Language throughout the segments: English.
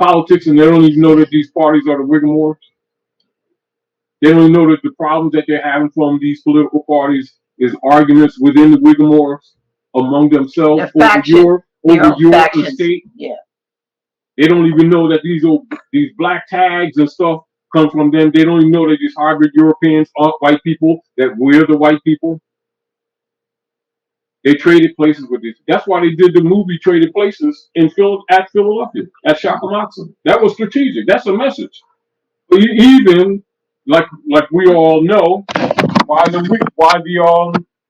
politics and they don't even know that these parties are the Whigamores. They don't even know that the problems that they're having from these political parties is arguments within the Whigamores among themselves over your estate. Yeah. They don't even know that these black tags and stuff come from them. They don't even know that these hybrid Europeans aren't white people, that we're the white people. They traded places with these. That's why they did the movie Traded Places at Philadelphia, at Shakamatsu. That was strategic. That's a message. Even like we all know why the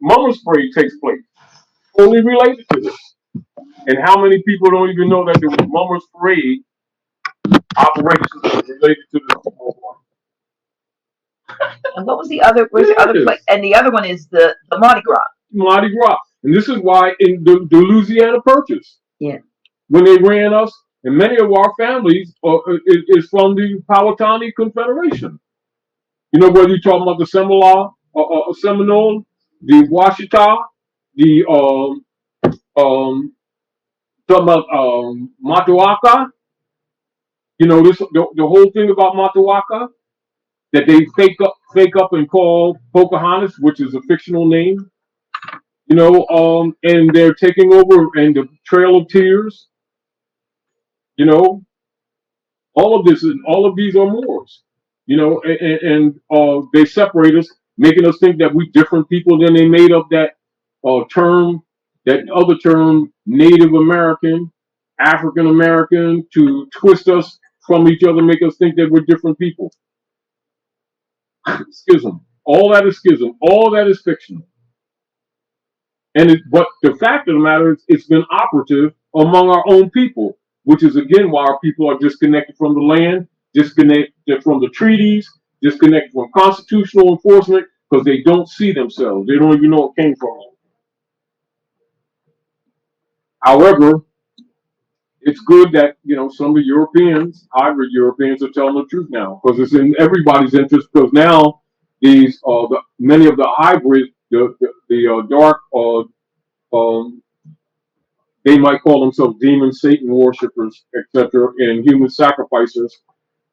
Mummer's Parade takes place. Only related to this. And how many people don't even know that the Mummer's Parade operations are related to the War? And what was the other? Where's the other place? And the other one is the Mardi Gras. Mardi Gras. And this is why in the Louisiana Purchase, yeah, when they ran us, and many of our families is from the Powhatan Confederation. You know, whether you're talking about the Seminole, the Washita, the talking about Mataoaka. You know, the whole thing about Mataoaka that they fake up and call Pocahontas, which is a fictional name. You know, and they're taking over, and the Trail of Tears. You know, all of these are Moors. You know, and they separate us, making us think that we different people. Then they made up that other term, Native American, African American, to twist us from each other, make us think that we're different people. Schism. All that is schism. All that is fictional. But the fact of the matter is, it's been operative among our own people, which is again why our people are disconnected from the land, disconnected from the treaties, disconnected from constitutional enforcement, because they don't see themselves. They don't even know it came from them. However, it's good that, you know, some of the Europeans, hybrid Europeans, are telling the truth now, because it's in everybody's interest. Because now many of the hybrid, the dark, they might call themselves demon Satan worshippers, etc., and human sacrificers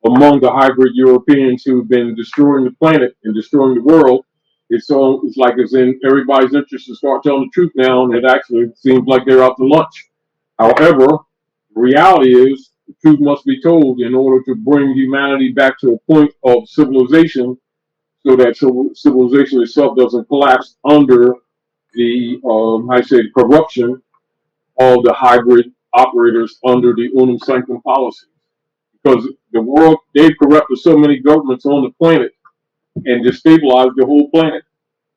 among the hybrid Europeans who've been destroying the planet and destroying the world. It's like it's in everybody's interest to start telling the truth now, and it actually seems like they're out to lunch. However, the reality is the truth must be told in order to bring humanity back to a point of civilization, so that civilization itself doesn't collapse under the corruption of the hybrid operators under the unum sanctum policy. Because the world, they've corrupted so many governments on the planet and destabilized the whole planet.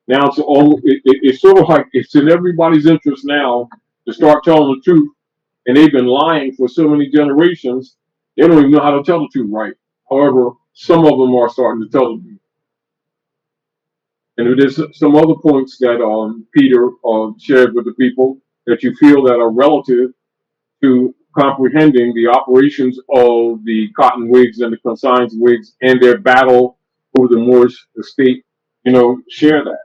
Now it's sort of like it's in everybody's interest now to start telling the truth, and they've been lying for so many generations. They don't even know how to tell the truth right. However, some of them are starting to tell the truth. And there's some other points that Peter shared with the people that you feel that are relative to comprehending the operations of the Cotton Whigs and the Conscience Whigs and their battle over the Moorish estate. You know, share that.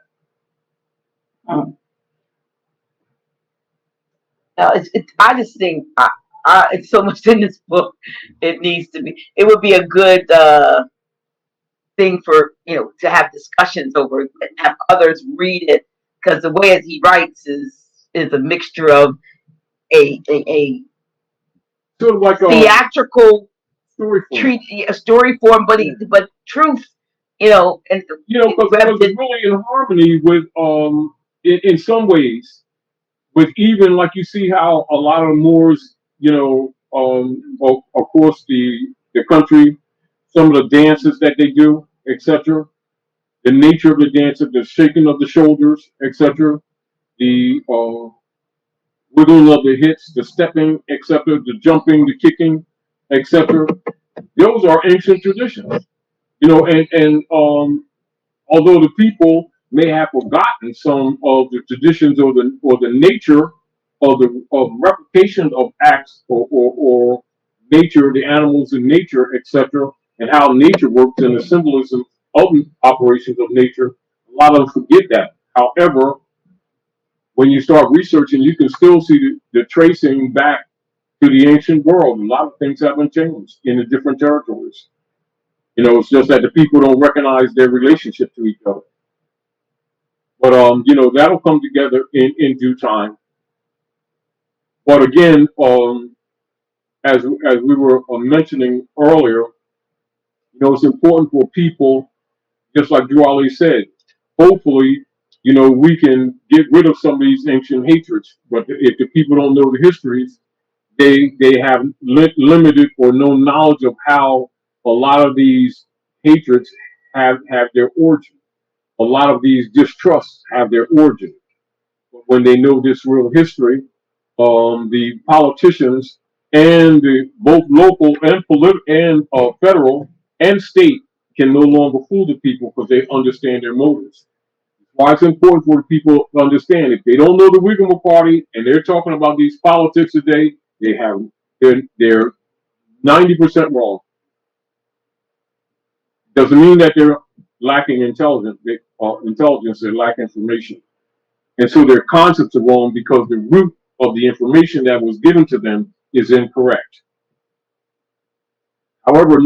I just think it's so much in this book. It needs to be. It would be a good thing for, you know, to have discussions over and have others read it, because the way as he writes is a mixture of a sort of like theatrical story form, but truth, you know, and you know, because it's really in harmony with in some ways with, even like you see how a lot of Moors, you know, of course the country, some of the dances that they do, etc., the nature of the dance, the shaking of the shoulders, etc., the wiggling of the hips, the stepping, etc., the jumping, the kicking, etc. Those are ancient traditions, you know, and although the people may have forgotten some of the traditions or the nature of replication of acts or nature, the animals in nature, etc., and how nature works and the symbolism of the operations of nature, a lot of them forget that. However, when you start researching, you can still see the tracing back to the ancient world. A lot of things haven't changed in the different territories. It's just that the people don't recognize their relationship to each other. But that'll come together in due time. But again, as we were mentioning earlier, it's important for people, just like Drew Ali said. Hopefully, we can get rid of some of these ancient hatreds. But if the people don't know the histories, they have limited or no knowledge of how a lot of these hatreds have their origin. A lot of these distrusts have their origin. But when they know this real history, the politicians and the both local and federal and state can no longer fool the people because they understand their motives. Why it's important for the people to understand, if they don't know the Wigamo Party and they're talking about these politics today, they're 90% wrong. Doesn't mean that they're lacking intelligence. They lack information, and so their concepts are wrong because the root of the information that was given to them is incorrect. However,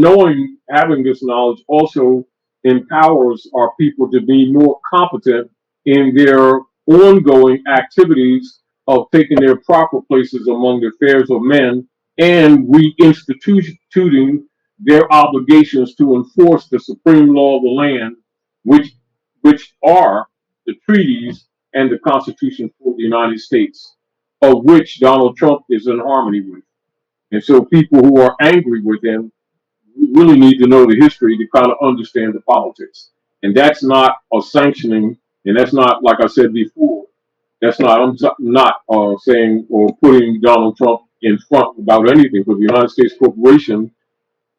having this knowledge also empowers our people to be more competent in their ongoing activities of taking their proper places among the affairs of men and reinstituting their obligations to enforce the supreme law of the land, which are the treaties and the Constitution for the United States, of which Donald Trump is in harmony with. And so people who are angry with him really need to know the history to kind of understand the politics. And that's not a sanctioning, and that's not, like I said before, I'm not saying or putting Donald Trump in front about anything, because the United States corporation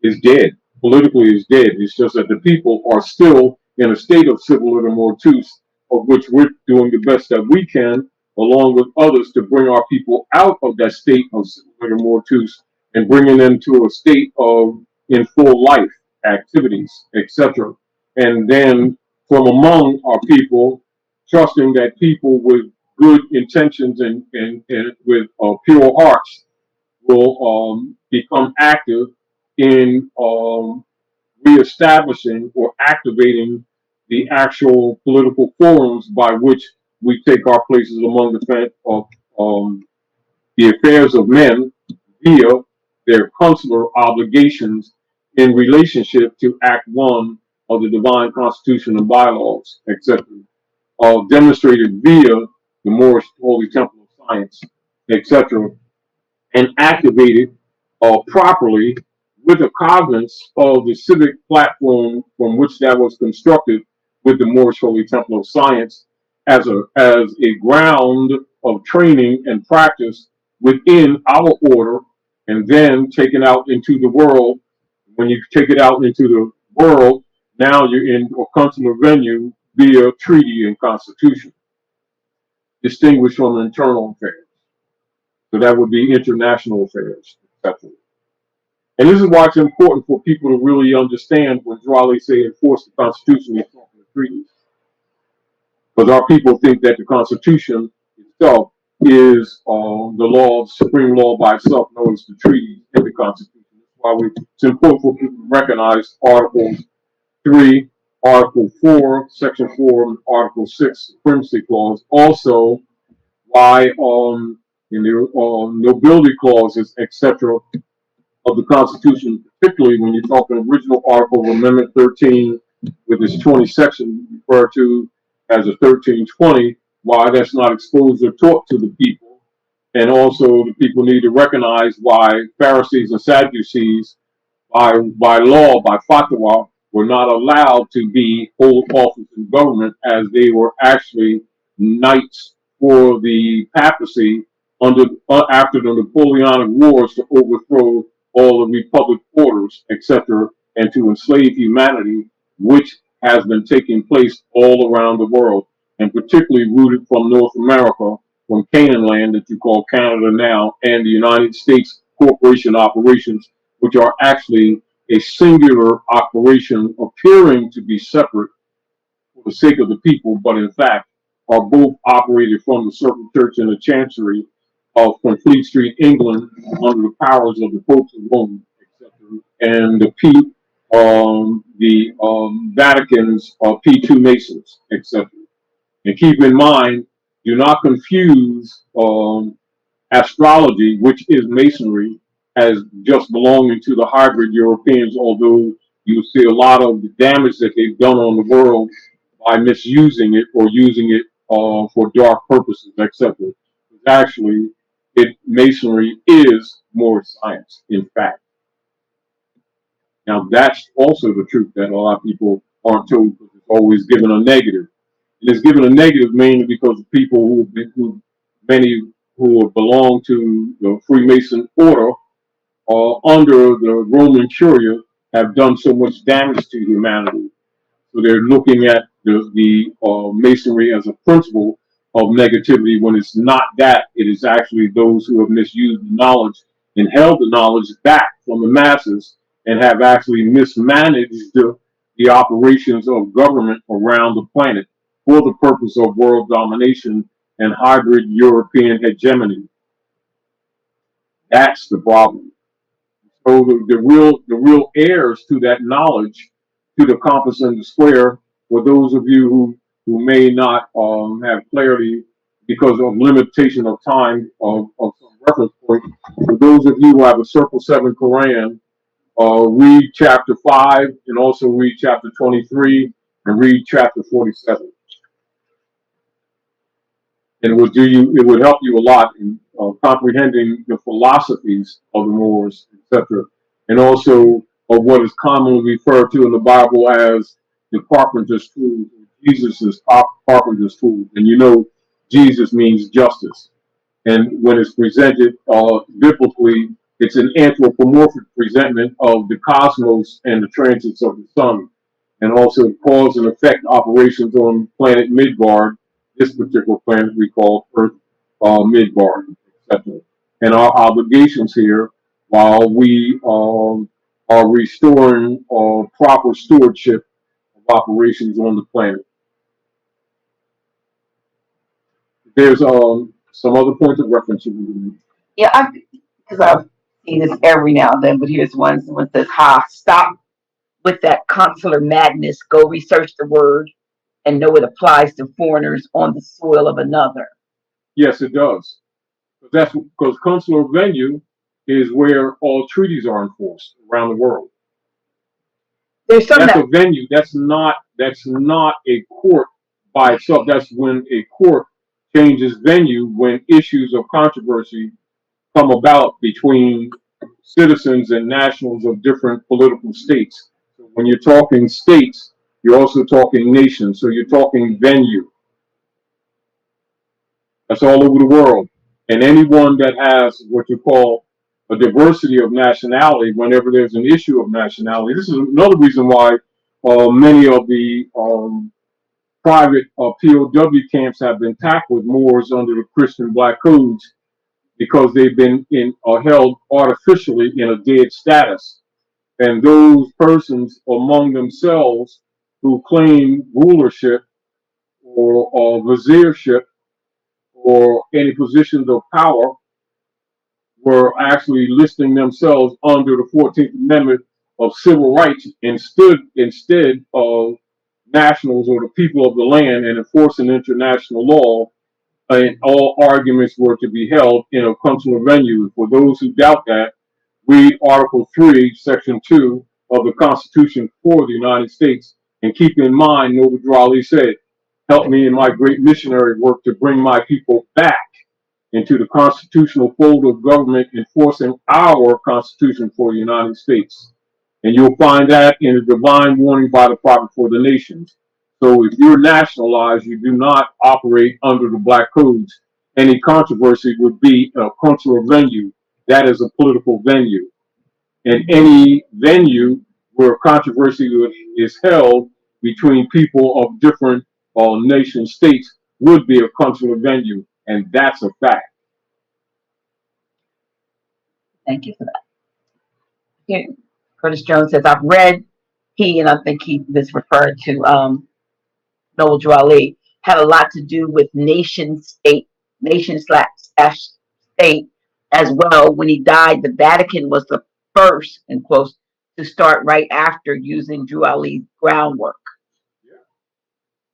is dead. Politically is dead. It's just that the people are still in a state of civil litter mortuus, of which we're doing the best that we can, along with others, to bring our people out of that state of civil litter mortuus and bringing them to a state of in full life activities, etc. And then from among our people, trusting that people with good intentions and with pure hearts will become active in reestablishing or activating the actual political forums by which we take our places among the affairs of men via their consular obligations in relationship to Act 1 of the Divine Constitution and Bylaws, etc., demonstrated via the Moorish Holy Temple of Science, etc., and activated properly with a cognizance of the civic platform from which that was constructed with the Moorish Holy Temple of Science as a ground of training and practice within our order, and then taken out into the world. When you take it out into the world, now you're in a consular venue via treaty and constitution, distinguished from internal affairs. So that would be international affairs, etc. And this is why it's important for people to really understand when Raleigh say enforce the Constitution and the treaties. Because our people think that the Constitution itself is the law, supreme law by itself. No, it's the treaties and the Constitution. That's why it's important for people to recognize Article 3, Article 4, Section 4, and Article 6, Supremacy Clause. Also, why in the nobility clauses, etc., of the Constitution, particularly when you're talking original article of Amendment 13 with its 20 section referred to as a 1320, why that's not exposed or taught to the people. And also the people need to recognize why Pharisees and Sadducees, by law, by fatwa, were not allowed to hold office in government, as they were actually knights for the papacy after the Napoleonic Wars to overthrow all the republic orders, etc., and to enslave humanity, which has been taking place all around the world, and particularly rooted from North America, from Canaan land that you call Canada now, and the United States corporation operations, which are actually a singular operation appearing to be separate for the sake of the people, but in fact are both operated from the Circle Church and the Chancery from Fleet Street, England, under the powers of the Popes of Rome, etc., and the Vatican's P2 Masons, etc. And keep in mind, do not confuse astrology, which is masonry, as just belonging to the hybrid Europeans, although you see a lot of the damage that they've done on the world by misusing it or using it for dark purposes, etc. Actually, masonry is more science, in fact. Now, that's also the truth that a lot of people aren't told because it's always given a negative. And it's given a negative mainly because of people many who belong to the Freemason order under the Roman Curia have done so much damage to humanity. So they're looking at the masonry as a principle of negativity when it's not that. It is actually those who have misused the knowledge and held the knowledge back from the masses and have actually mismanaged the operations of government around the planet for the purpose of world domination and hybrid European hegemony. That's the problem. So the real heirs to that knowledge, to the compass and the square, for those of you who may not have clarity because of limitation of time of some reference point, for those of you who have a Circle 7 Quran, read chapter 5 and also read chapter 23 and read chapter 47. And it would help you a lot in comprehending the philosophies of the Moors, etc., and also of what is commonly referred to in the Bible as the carpenter's tool, Jesus' carpenter's tool. And you know, Jesus means justice. And when it's presented biblically, it's an anthropomorphic presentment of the cosmos and the transits of the sun, and also cause and effect operations on planet Midgard, this particular planet we call Earth Midgard, etc. And our obligations here, while we are restoring proper stewardship of operations on the planet. There's some other points of reference you can make. Yeah, because I've seen this every now and then, but here's one that says, "Ha, stop with that consular madness. Go research the word and know it applies to foreigners on the soil of another." Yes, it does. That's because consular venue is where all treaties are enforced around the world. There's some That's that a venue. That's not a court by itself. That's when a court changes venue when issues of controversy come about between citizens and nationals of different political states. So when you're talking states, you're also talking nations. So you're talking venue. That's all over the world. And anyone that has what you call a diversity of nationality, whenever there's an issue of nationality, this is another reason why many of the private POW camps have been tackled Moors under the Christian black codes because they've been held artificially in a dead status. And those persons among themselves who claim rulership or viziership or any positions of power were actually listing themselves under the 14th Amendment of civil rights instead of nationals or the people of the land and enforcing international law. And all arguments were to be held in a consular venue. For those who doubt that, read Article 3, Section 2 of the Constitution for the United States. And keep in mind, Noble Drew Ali said, "Help me in my great missionary work to bring my people back into the constitutional fold of government enforcing our Constitution for the United States." And you'll find that in a divine warning by the prophet for the nations. So if you're nationalized, you do not operate under the black codes. Any controversy would be a consular venue. That is a political venue. And any venue where controversy is held between people of different nation states would be a consular venue. And that's a fact. Thank you for that. Here, Curtis Jones says, "I've read he," and I think he was referred to Noel Drew Ali, had a lot to do with nation slash state as well. When he died, the Vatican was the first, in quotes, to start right after using Drew Ali's groundwork. Yeah.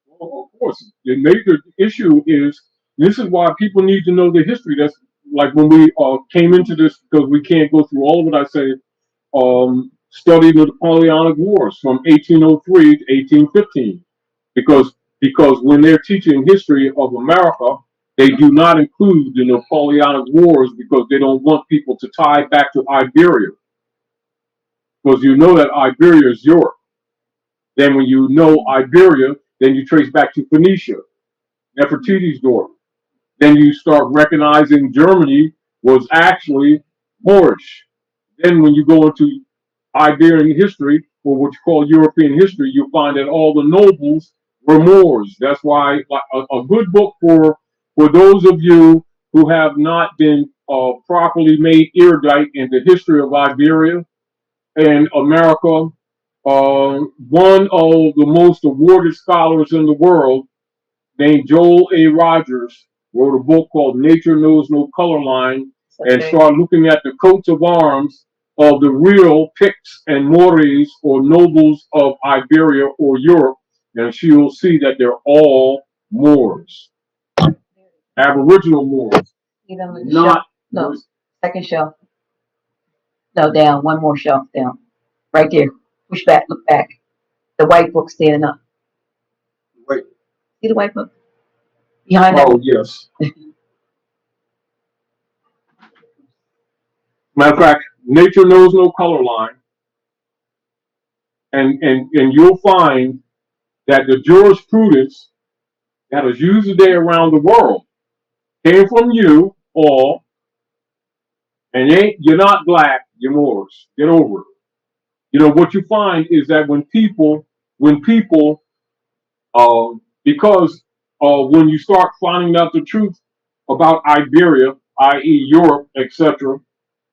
Well, of course, the major issue is this is why people need to know the history. That's like when we came into this because we can't go through all of it. I say study the Napoleonic Wars from 1803 to 1815 because when they're teaching history of America, they do not include the Napoleonic Wars because they don't want people to tie back to Iberia because you know that Iberia is Europe. Then when you know Iberia, then you trace back to Phoenicia, Nefertiti's daughter. Then you start recognizing Germany was actually Moorish. Then when you go into Iberian history, or what you call European history, you'll find that all the nobles were Moors. That's why a good book for those of you who have not been properly made erudite in the history of Iberia and America. One of the most awarded scholars in the world, named Joel A. Rogers, wrote a book called Nature Knows No Color Line and started looking at the coats of arms of the real Picts and Moors or nobles of Iberia or Europe, and she will see that they're all Moors, Aboriginal Moors, not no, second shelf. No, down. One more shelf down. Right there. Push back. Look back. The white book standing up. Wait. See the white book behind that? Oh yes. Matter of fact, Nature Knows No Color Line, and you'll find that the jurisprudence that is used today around the world came from you all, and you're not black, you're Moors. Get over it. You know what you find is that when people, because when you start finding out the truth about Iberia, i.e., Europe, etc.,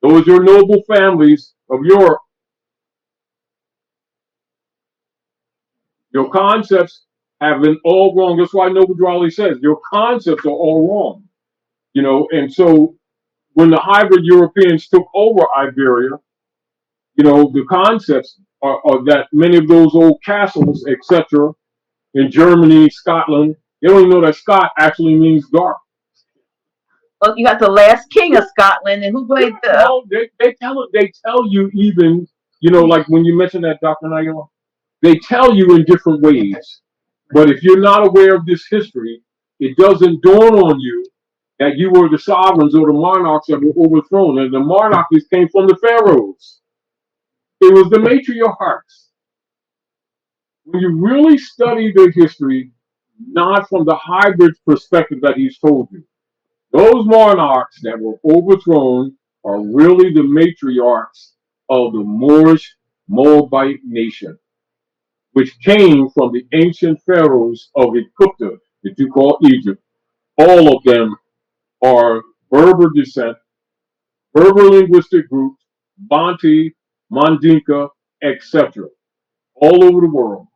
those are noble families of Europe. Your concepts have been all wrong. That's why Noble Drawley says your concepts are all wrong. You know, and so when the hybrid Europeans took over Iberia, you know, the concepts are that many of those old castles, etc., in Germany, Scotland, they don't even know that Scot actually means dark. Well, you got the last king of Scotland, and who played the? No, they tell you even, you know, like when you mentioned that Dr. Naila, they tell you in different ways. But if you're not aware of this history, it doesn't dawn on you that you were the sovereigns or the monarchs that were overthrown. And the monarchies came from the pharaohs. It was the matriarchs. When you really study the history, not from the hybrid perspective that he's told you, those monarchs that were overthrown are really the matriarchs of the Moorish Moabite nation, which came from the ancient pharaohs of Egypt, that you call Egypt. All of them are Berber descent, Berber linguistic groups, Bantu, Mandinka, etc., all over the world.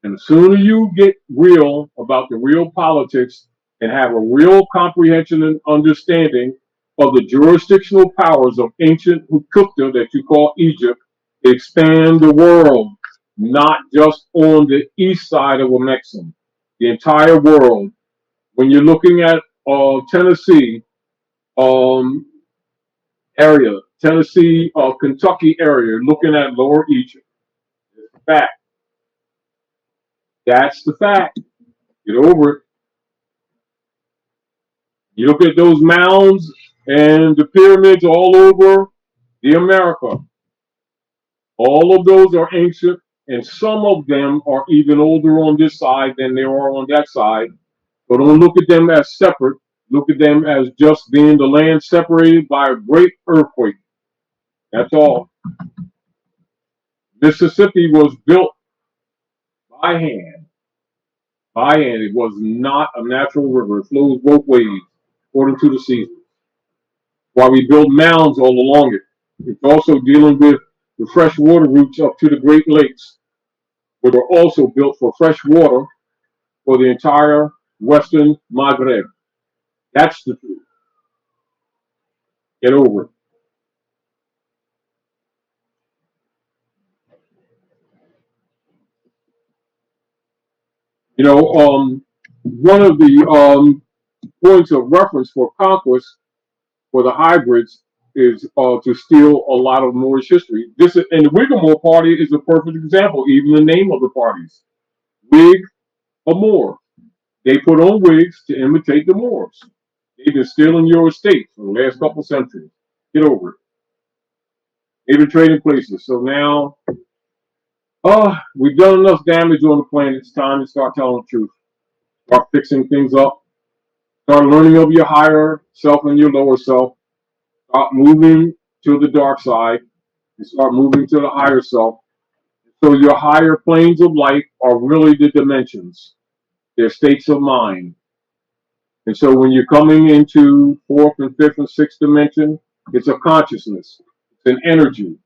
And the sooner you get real about the real politics and have a real comprehension and understanding of the jurisdictional powers of ancient Hutukta that you call Egypt, expand the world, not just on the east side of Amexem, the entire world. When you're looking at Tennessee um, area, Tennessee, Kentucky area, looking at Lower Egypt, it's a fact. That's the fact. Get over it. You look at those mounds and the pyramids all over the America. All of those are ancient, and some of them are even older on this side than they are on that side. So don't look at them as separate. Look at them as just being the land separated by a great earthquake. That's all. Mississippi was built by hand. By hand. It was not a natural river. It flows both ways, according to the seasons. While we build mounds all along it. It's also dealing with the freshwater routes up to the Great Lakes, which are also built for fresh water for the entire Western Maghreb. That's the truth. Get over it. You know, one of the points of reference for conquest for the hybrids is to steal a lot of Moorish history. This is, and the Whiggamore Party is a perfect example. Even the name of the parties, Whig or Moor, they put on wigs to imitate the Moors. They've been stealing your estate for the last couple centuries. Get over it. They've been trading places. So now, we've done enough damage on the planet. It's time to start telling the truth. Start fixing things up. Start learning of your higher self and your lower self. Start moving to the dark side and start moving to the higher self. So your higher planes of life are really the dimensions. They're states of mind. And so when you're coming into fourth and fifth and sixth dimension, it's a consciousness. It's an energy.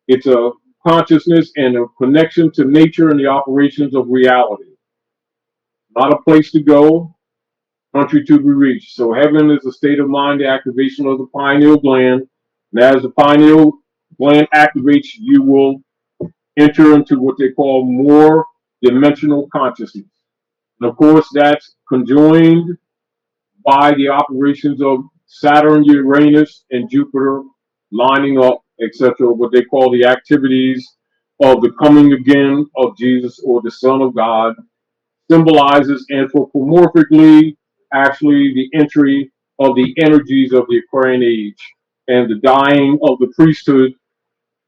It's a consciousness and a connection to nature and the operations of reality. Not a place to go, country to be reached. So heaven is a state of mind, the activation of the pineal gland. And as the pineal gland activates, you will enter into what they call more dimensional consciousness. And of course, that's conjoined by the operations of Saturn, Uranus, and Jupiter lining up, etc., what they call the activities of the coming again of Jesus or the Son of God, symbolizes anthropomorphically actually the entry of the energies of the Aquarian age and the dying of the priesthood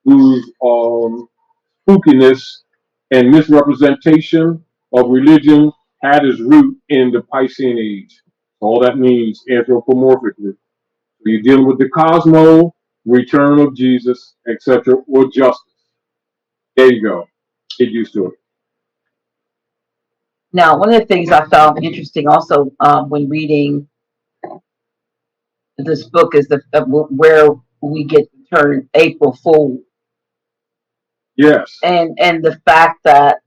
whose spookiness and misrepresentation of religion had its root in the Piscean age. All that means anthropomorphically. So you're dealing with the cosmo, return of Jesus, etc., or justice. There you go. Get used to it. Now, one of the things I found interesting also when reading this book is where we get the term April Fool. Yes. And the fact that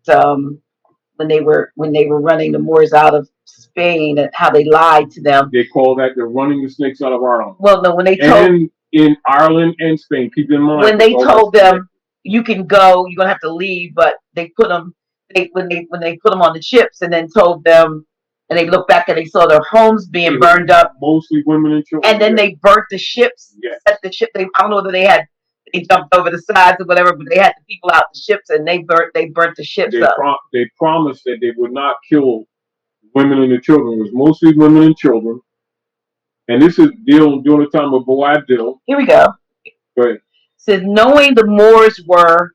when they were running the Moors out of Spain and how they lied to them. They call that they're running the snakes out of Ireland. Well, no, when they told and in Ireland and Spain, keep in mind when they told them you can go, you're gonna have to leave, but they put them when they put them on the ships and then told them, and they looked back and they saw their homes being burned up, mostly women and children, and then they burnt the ships. Yes. At the ship, I don't know whether they jumped over the sides or whatever, but they had the people out the ships and they burnt the ships up. They promised that they would not kill women and the children. It was mostly women and children. And this is during the time of Boabdil. Here we go. Go ahead. Says knowing the Moors were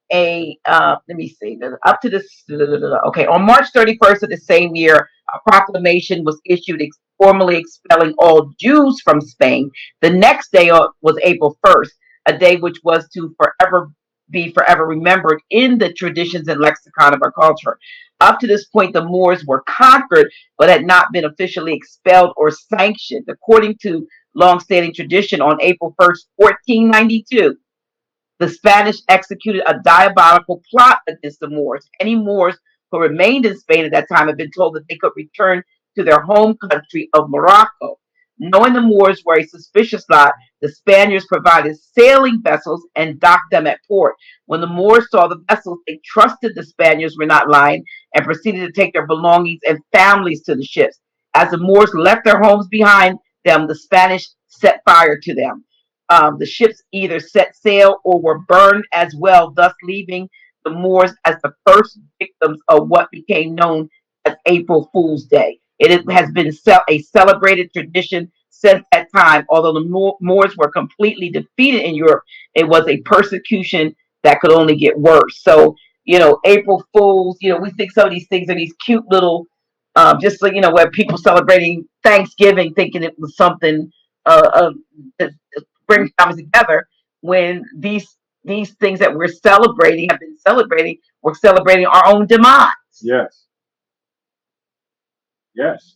let me see, up to this, okay, on March 31st of the same year, a proclamation was issued formally expelling all Jews from Spain. The next day was April 1st, a day which was to be forever remembered in the traditions and lexicon of our culture. Up to this point, the Moors were conquered, but had not been officially expelled or sanctioned. According to long-standing tradition, on April 1st, 1492, the Spanish executed a diabolical plot against the Moors. Any Moors who remained in Spain at that time had been told that they could return to their home country of Morocco. Knowing the Moors were a suspicious lot, the Spaniards provided sailing vessels and docked them at port. When the Moors saw the vessels, they trusted the Spaniards were not lying and proceeded to take their belongings and families to the ships. As the Moors left their homes behind them, the Spanish set fire to them. The ships either set sail or were burned as well, thus leaving the Moors as the first victims of what became known as April Fool's Day. It has been a celebrated tradition since that time. Although the Moors were completely defeated in Europe, it was a persecution that could only get worse. So, April Fools, we think some of these things are these cute little, just like, where people celebrating Thanksgiving thinking it was something bring families together, when these things that we're celebrating we're celebrating our own demise. Yes. Yes.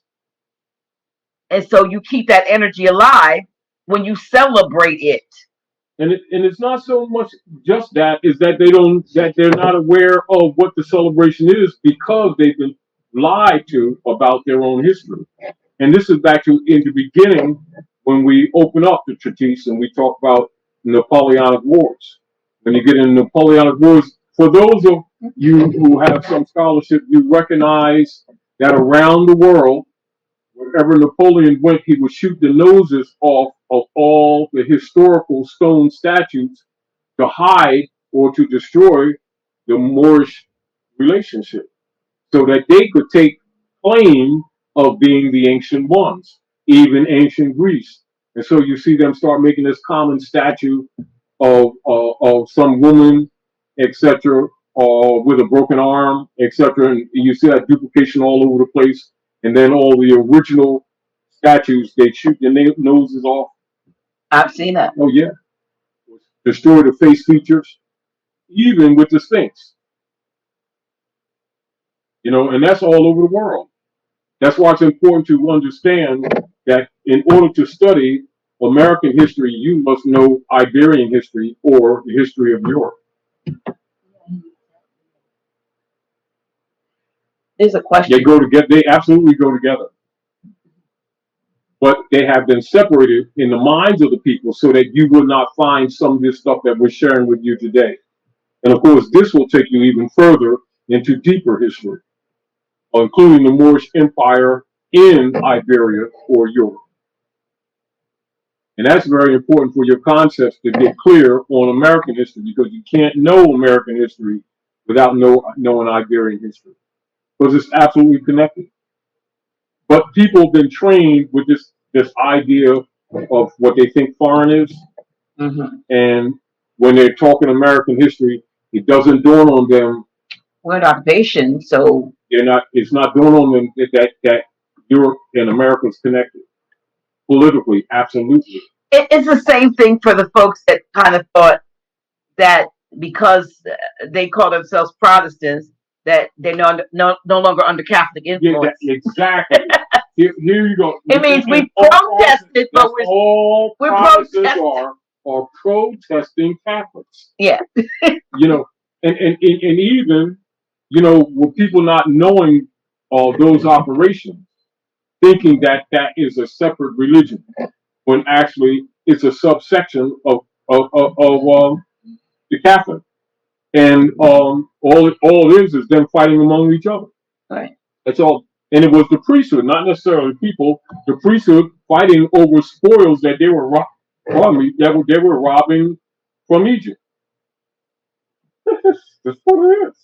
And so you keep that energy alive when you celebrate it. And it's not so much just that, is that they're not aware of what the celebration is because they've been lied to about their own history. And this is back to in the beginning when we open up the treatise and we talk about Napoleonic Wars. When you get into Napoleonic Wars, for those of you who have some scholarship, you recognize that around the world, wherever Napoleon went, he would shoot the noses off of all the historical stone statues to hide or to destroy the Moorish relationship so that they could take claim of being the ancient ones, even ancient Greece. And so you see them start making this common statue of some woman, etc., with a broken arm, etc. And you see that duplication all over the place. And then all the original statues, they shoot their noses off. I've seen that. Oh yeah, destroy the face features, even with the Sphinx. And that's all over the world. That's why it's important to understand that in order to study American history, you must know Iberian history or the history of Europe. There's a question. They go together. They absolutely go together. But they have been separated in the minds of the people so that you will not find some of this stuff that we're sharing with you today. And of course, this will take you even further into deeper history, including the Moorish Empire in Iberia or Europe. And that's very important for your concepts to get clear on American history, because you can't know American history without knowing Iberian history, because it's absolutely connected. But people have been trained with this idea of what they think foreign is. Mm-hmm. And when they're talking American history, it doesn't dawn on them. We're not Bayesian, so it's not dawn on them that Europe and America is connected. Politically, absolutely. It's the same thing for the folks that kind of thought that because they call themselves Protestants, that they're no longer under Catholic influence. Yeah, exactly. Here you go. It means we protested, but we're protesting. Are protesting Catholics. Yeah. And even, with people not knowing those operations, thinking that is a separate religion, when actually it's a subsection of the Catholic. And all it is them fighting among each other. Right. That's all. And it was the priesthood, not necessarily people. The priesthood fighting over spoils that they were robbing from Egypt. That's what it is.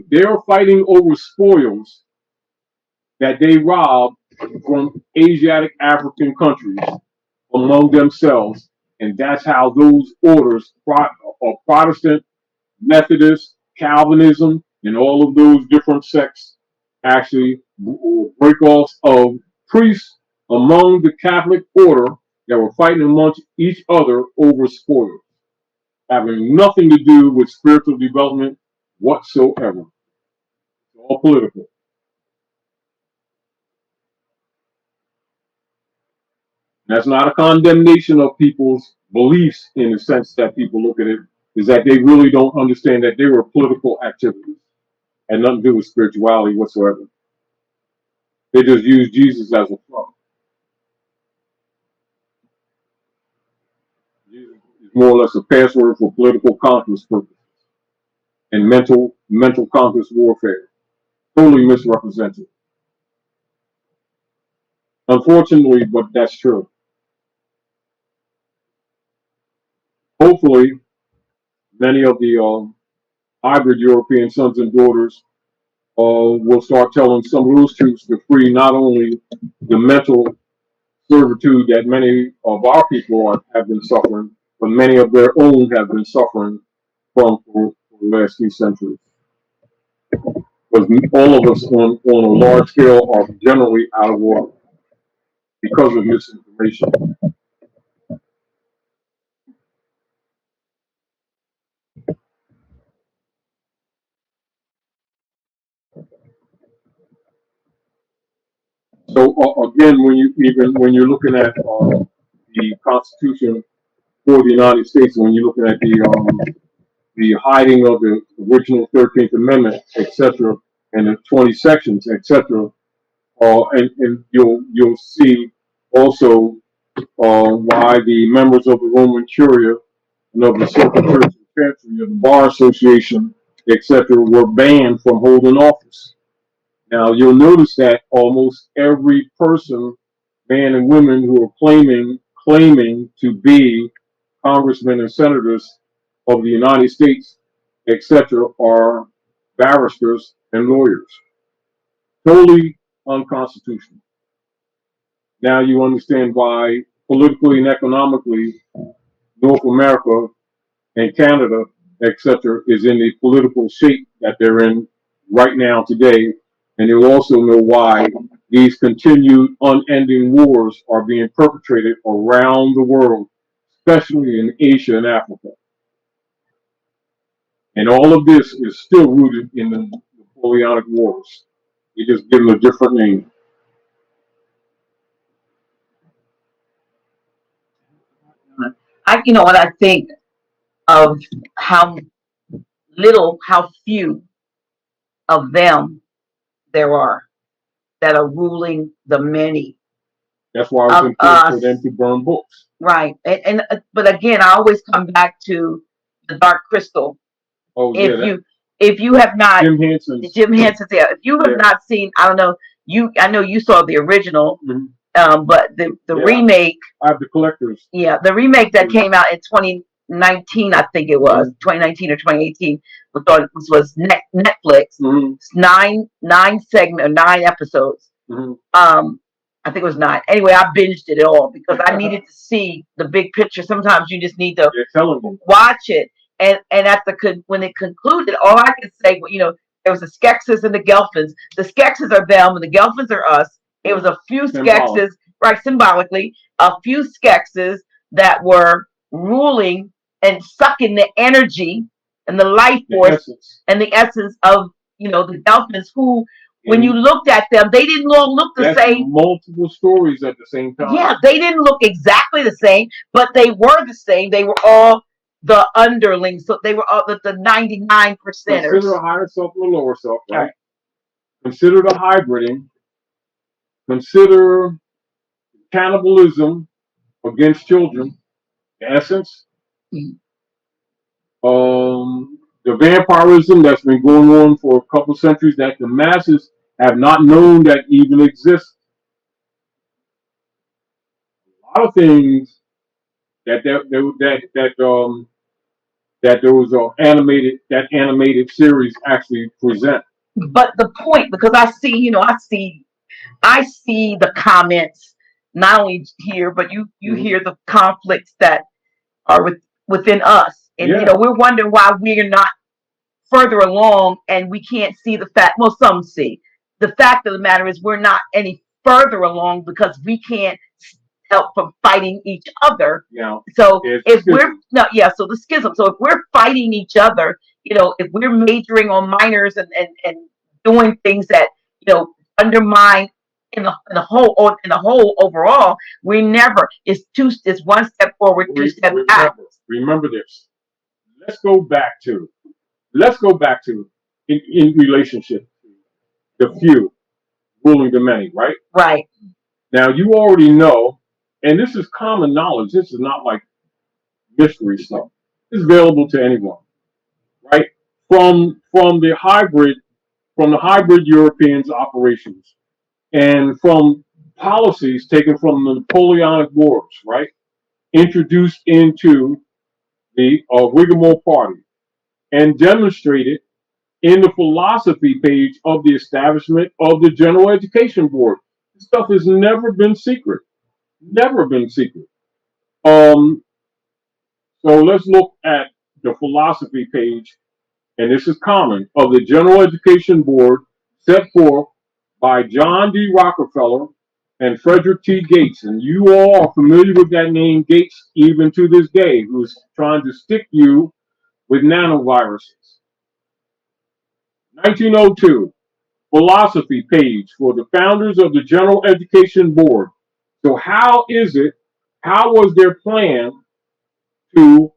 They're fighting over spoils that they robbed from Asiatic African countries among themselves. And that's how those orders, Protestant, Methodist, Calvinism, and all of those different sects, actually break off of priests among the Catholic order that were fighting amongst each other over spoils, having nothing to do with spiritual development whatsoever. It's all political. That's not a condemnation of people's beliefs in the sense that people look at it, is that they really don't understand that they were political activities and nothing to do with spirituality whatsoever. They just use Jesus as a front. Jesus is more or less a password for political conquest purposes and mental conquest warfare. Totally misrepresented. Unfortunately, but that's true. Hopefully, many of the hybrid European sons and daughters will start telling some of those truths to free not only the mental servitude that many of our people have been suffering, but many of their own have been suffering from for the last few centuries. Because all of us on a large scale are generally out of order because of misinformation. So again, when you're looking at the Constitution for the United States, when you're looking at the hiding of the original 13th Amendment, etc., and the 20 sections, etc., and you'll see Also, why the members of the Roman Curia and of the Circuit Church and Chancery of the Bar Association, etc., were banned from holding office. Now, you'll notice that almost every person, man and women, who are claiming to be congressmen and senators of the United States, etc., are barristers and lawyers. Totally unconstitutional. Now you understand why politically and economically North America and Canada, etc., is in the political shape that they're in right now today. And you'll also know why these continued unending wars are being perpetrated around the world, especially in Asia and Africa. And all of this is still rooted in the Napoleonic Wars. You just give them a different name. When I think of how how few of them there are that are ruling the many. That's why it's important for them to burn books. Right. But again, I always come back to the Dark Crystal. Oh, if you have not, Jim Henson's, yeah. If you have not seen, I don't know, I know you saw the original, but the remake. I have the collectors. Yeah, the remake that came out in 2019, I think it was 2019 or 2018. We thought it was Netflix. It's nine episodes. I think it was 9. Anyway, I binged it all because I needed to see the big picture. Sometimes you just need to watch it. And when it concluded, all I can say, there was the Skeksis and the Gelfins. The Skeksis are them, and the Gelfins are us. It was a few Skeksis, right? Symbolically, a few Skeksis that were ruling and sucking the energy and the life force and the essence of the Gelfins, who, when you looked at them, they didn't all look the same. Multiple stories at the same time. Yeah, they didn't look exactly the same, but they were the same. They were all the underlings, so they were all the 99%ers. Consider a higher self and a lower self, right? Consider the hybriding. Consider cannibalism against children, the essence. The vampirism that's been going on for a couple centuries that the masses have not known that even exists. A lot of things that those animated series actually present. But the point, because I see the comments not only here, but you hear the conflicts that are within us, and we're wondering why we're not further along, and we can't see the fact. Well, some see the fact of the matter is we're not any further along because we can't help from fighting each other. So if we're so the schism. So if we're fighting each other, if we're majoring on minors and doing things that undermine in the whole overall, we never. It's one step forward, two steps back. Remember this. Let's go back to in relationship, the few ruling the many, right? Right. Now you already know, and this is common knowledge. This is not like mystery stuff. It's available to anyone, right? From the hybrid Europeans operations, and from policies taken from the Napoleonic Wars, right? Introduced into the Whigamore Party and demonstrated in the philosophy page of the establishment of the General Education Board. This stuff has never been secret. Never been secret. So let's look at the philosophy page, and this is common, of the General Education Board set forth by John D. Rockefeller and Frederick T. Gates. And you all are familiar with that name, Gates, even to this day, who's trying to stick you with nanoviruses. 1902, philosophy page for the founders of the General Education Board. So how was their plan to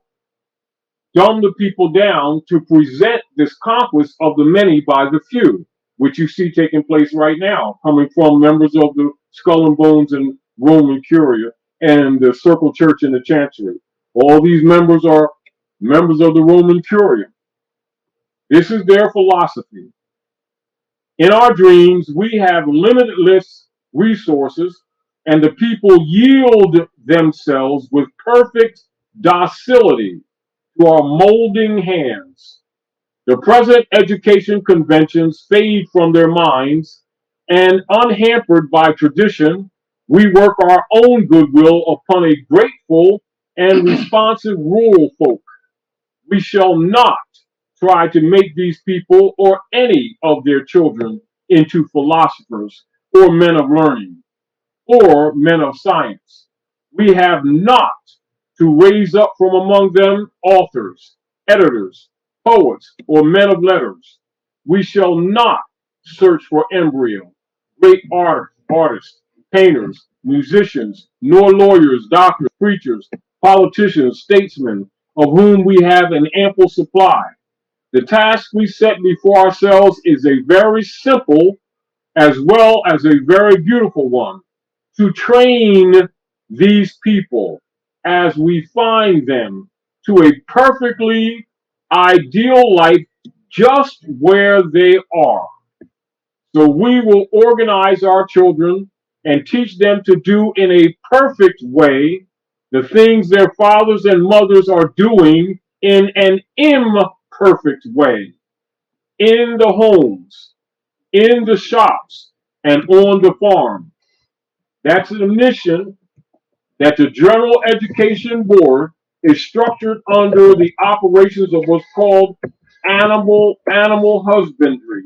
dumb the people down to present this conquest of the many by the few, which you see taking place right now, coming from members of the Skull and Bones and Roman Curia, and the Circle Church and the Chancery. All these members are members of the Roman Curia. This is their philosophy. In our dreams, we have limitless resources, and the people yield themselves with perfect docility to our molding hands. The present education conventions fade from their minds, and unhampered by tradition, we work our own goodwill upon a grateful and responsive rural folk. We shall not try to make these people or any of their children into philosophers or men of learning or men of science. We have not to raise up from among them authors, editors, poets, or men of letters. We shall not search for embryo, great artists, painters, musicians, nor lawyers, doctors, preachers, politicians, statesmen, of whom we have an ample supply. The task we set before ourselves is a very simple as well as a very beautiful one, to train these people as we find them to a perfectly ideal life just where they are. So we will organize our children and teach them to do in a perfect way the things their fathers and mothers are doing in an imperfect way, in the homes, in the shops, and on the farm. That's the mission that the General Education Board is structured under the operations of what's called animal husbandry.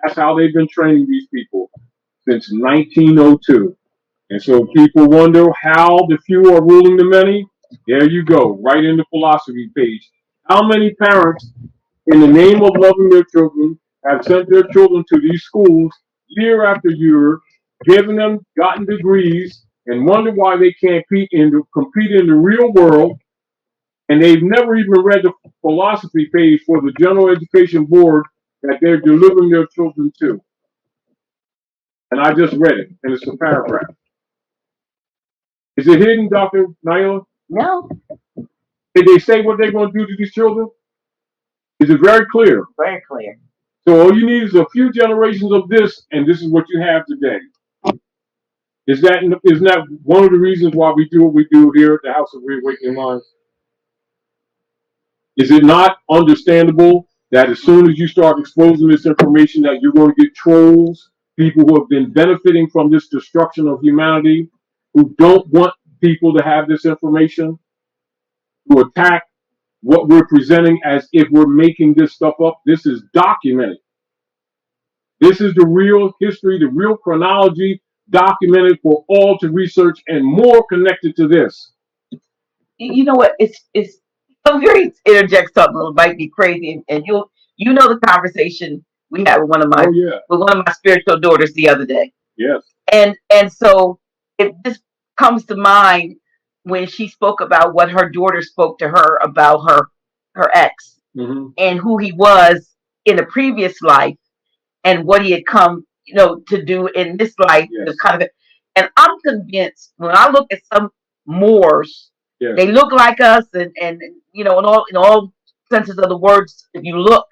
That's how they've been training these people since 1902. And so people wonder how the few are ruling the many. There you go, right in the philosophy page. How many parents, in the name of loving their children, have sent their children to these schools year after year, given them, gotten degrees, and wonder why they can't compete in the real world, and they've never even read the philosophy page for the General Education Board that they're delivering their children to. And I just read it, and it's a paragraph. Is it hidden, Dr. Naila? No, Did they say what they're going to do to these children? Is it very clear? very clear. So all you need is a few generations of this, and this is what you have today. Isn't that one of the reasons why we do what we do here at the House of Reawakening Minds? Is it not understandable that as soon as you start exposing this information that you're going to get trolls, people who have been benefiting from this destruction of humanity, who don't want people to have this information, who attack what we're presenting as if we're making this stuff up? This is documented. This is the real history, the real chronology, documented for all to research, and more connected to this. You know what? It's I'm going to interject something that might be crazy, and you know the conversation we had with one of my spiritual daughters the other day. Yes. And so it just comes to mind when she spoke about what her daughter spoke to her about her ex, and who he was in a previous life, and what he had come, to do in this life. Yes. And I'm convinced when I look at some Moors, yes, they look like us, and in all senses of the words, if you look,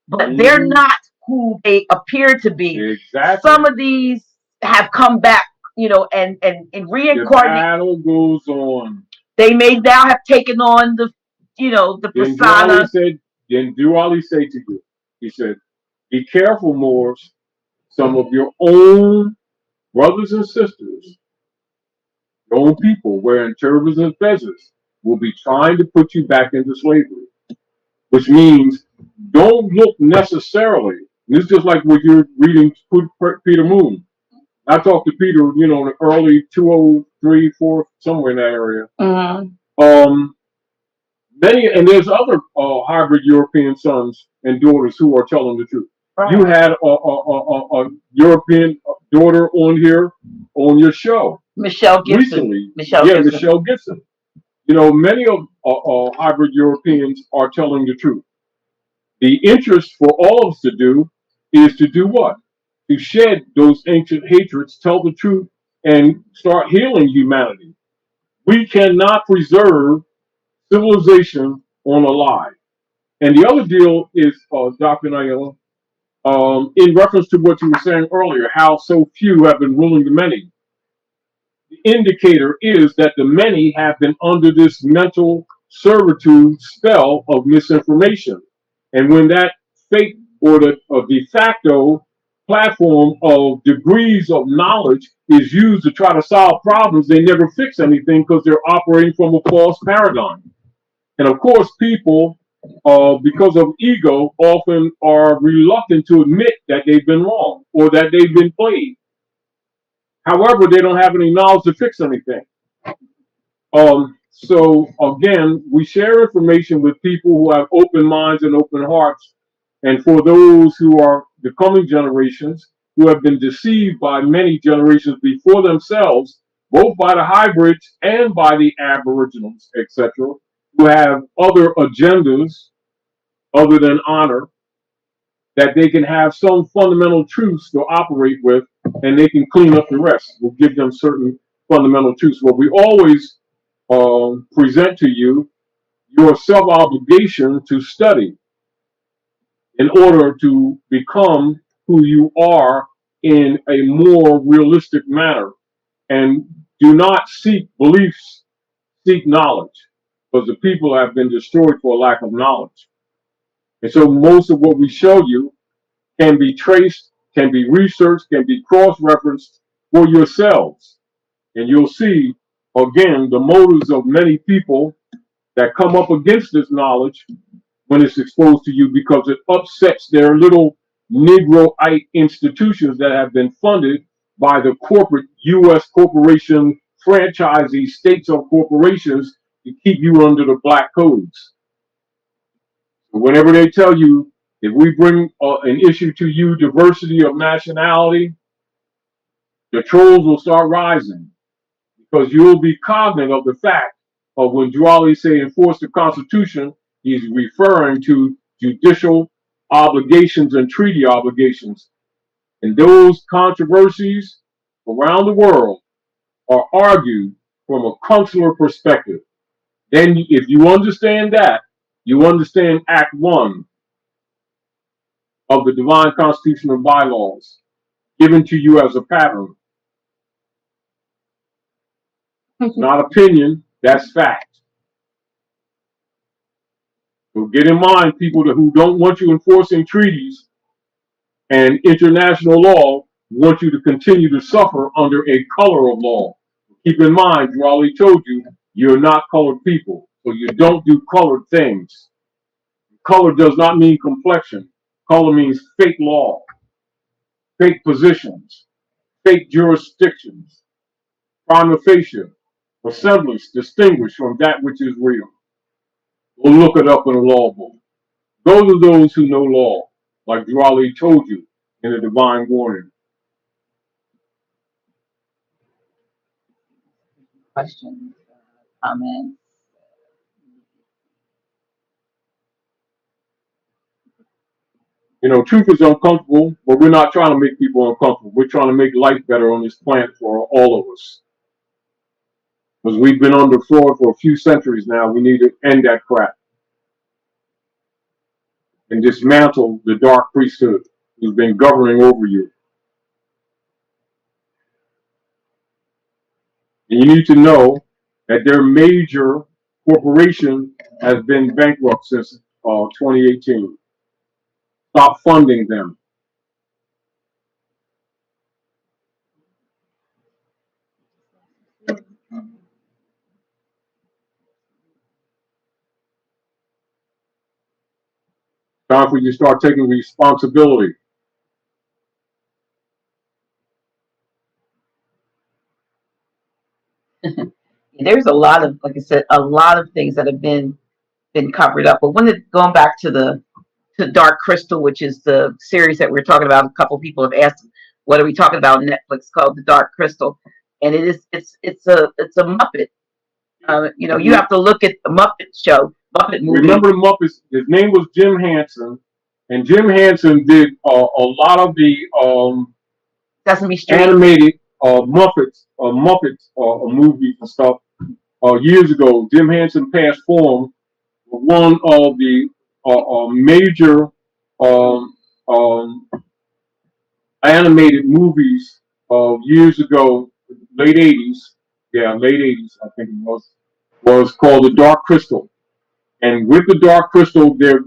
but they're not who they appear to be. Exactly. Some of these have come back, and reincarnated. The battle goes on. They may now have taken on the persona. Then Duali said to you, he said, be careful, Moors. Some of your own brothers and sisters, your own people wearing turbans and feathers, will be trying to put you back into slavery. Which means don't look necessarily. This is just like when you're reading Peter Moon. I talked to Peter, in the early 2003, 4, somewhere in that area. And there's other hybrid European sons and daughters who are telling the truth. Right. You had a European daughter on here on your show. Michelle Gibson. Recently. Michelle Gibson. Many of hybrid Europeans are telling the truth. The interest for all of us to do is to do what? To shed those ancient hatreds, tell the truth, and start healing humanity. We cannot preserve civilization on a lie. And the other deal is, Dr. Naila, in reference to what you were saying earlier, how so few have been ruling the many. The indicator is that the many have been under this mental servitude spell of misinformation. And when that fake or the de facto platform of degrees of knowledge is used to try to solve problems, they never fix anything because they're operating from a false paradigm. And of course, people, because of ego, often are reluctant to admit that they've been wrong or that they've been played. However, they don't have any knowledge to fix anything. So again, we share information with people who have open minds and open hearts. And for those who are the coming generations who have been deceived by many generations before themselves, both by the hybrids and by the aboriginals, etc., who have other agendas other than honor, that they can have some fundamental truths to operate with, and they can clean up the rest. We'll give them certain fundamental truths. What we always present to you your self-obligation to study in order to become who you are in a more realistic manner. And do not seek beliefs, seek knowledge, because the people have been destroyed for a lack of knowledge. And so most of what we show you can be traced, can be researched, can be cross-referenced for yourselves. And you'll see, again, the motives of many people that come up against this knowledge when it's exposed to you, because it upsets their little Negroite institutions that have been funded by the corporate U.S. corporation franchisee states of corporations to keep you under the black codes. Whenever they tell you, if we bring an issue to you, diversity of nationality, the trolls will start rising, because you'll be cognizant of the fact of when Jwali say enforce the Constitution, he's referring to judicial obligations and treaty obligations. And those controversies around the world are argued from a consular perspective. Then if you understand that, you understand Act 1 of the Divine Constitutional Bylaws given to you as a pattern. It's not opinion, that's fact. So get in mind, people who don't want you enforcing treaties and international law want you to continue to suffer under a color of law. Keep in mind, Raleigh told you, you're not colored people, so you don't do colored things. Color does not mean complexion. Color means fake law, fake positions, fake jurisdictions, prima facie, a semblance distinguished from that which is real. We'll look it up in a law book. Those are those who know law, like Raleigh told you in the Divine Warning. Questions, comments? You know, truth is uncomfortable, but we're not trying to make people uncomfortable. We're trying to make life better on this planet for all of us. Because we've been under fraud for a few centuries now. We need to end that crap and dismantle the dark priesthood who's been governing over you. And you need to know that their major corporation has been bankrupt since 2018. Stop funding them. Time for you to start taking responsibility. There's a lot of, like I said, a lot of things that have been covered up. But going back to Dark Crystal, which is the series that we're talking about, a couple of people have asked, what are we talking about on Netflix, called The Dark Crystal, and it's a Muppet. You know, you have to look at the Muppet show, Muppet movie. Remember the Muppets? His name was Jim Henson, and Jim Henson did a lot of the Sesame Street animated movies and stuff. Years ago, Jim Henson Past Form was one of the major um, um, animated movies years ago, late '80s. Yeah, late '80s, I think it was called The Dark Crystal. And with the Dark Crystal, the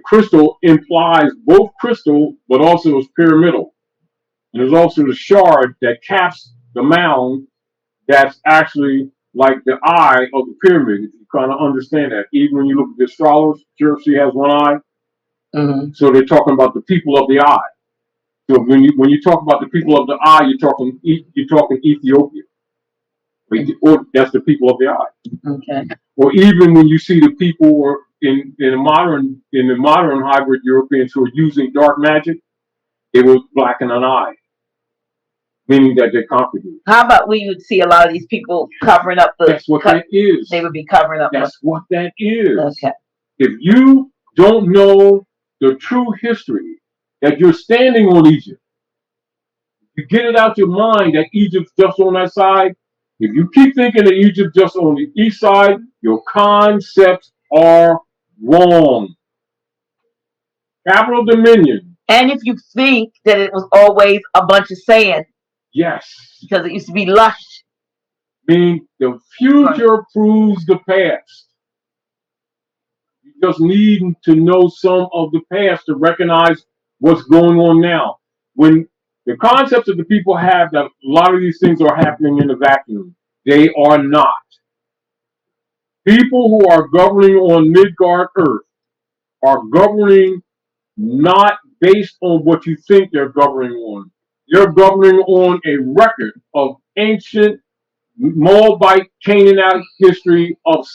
crystal implies both crystal, but also is pyramidal. And there's also the shard that caps the mound that's actually like the eye of the pyramid, if you kind of understand that. Even when you look at the astrologers, she has one eye. Mm-hmm. So they're talking about the people of the eye. So when you talk about the people of the eye, you're talking Ethiopia. Or that's the people of the eye. Okay. Or even when you see the people in the modern hybrid Europeans who are using dark magic, it was black in an eye, meaning that they conquered you. How about we would see a lot of these people covering up the? That's what that is. They would be covering up. That's what that is. Okay. If you don't know the true history, that you're standing on Egypt, you get it out your mind that Egypt's just on that side. If you keep thinking that Egypt just on the east side, your concepts are wrong. Capital Dominion. And if you think that it was always a bunch of sand. Yes. Because it used to be lush. Meaning the future proves the past. You just need to know some of the past to recognize what's going on now. When the concepts that the people have that a lot of these things are happening in a vacuum, they are not. People who are governing on Midgard Earth are governing not based on what you think they're governing on. You're governing on a record of ancient Moabite Canaanite history of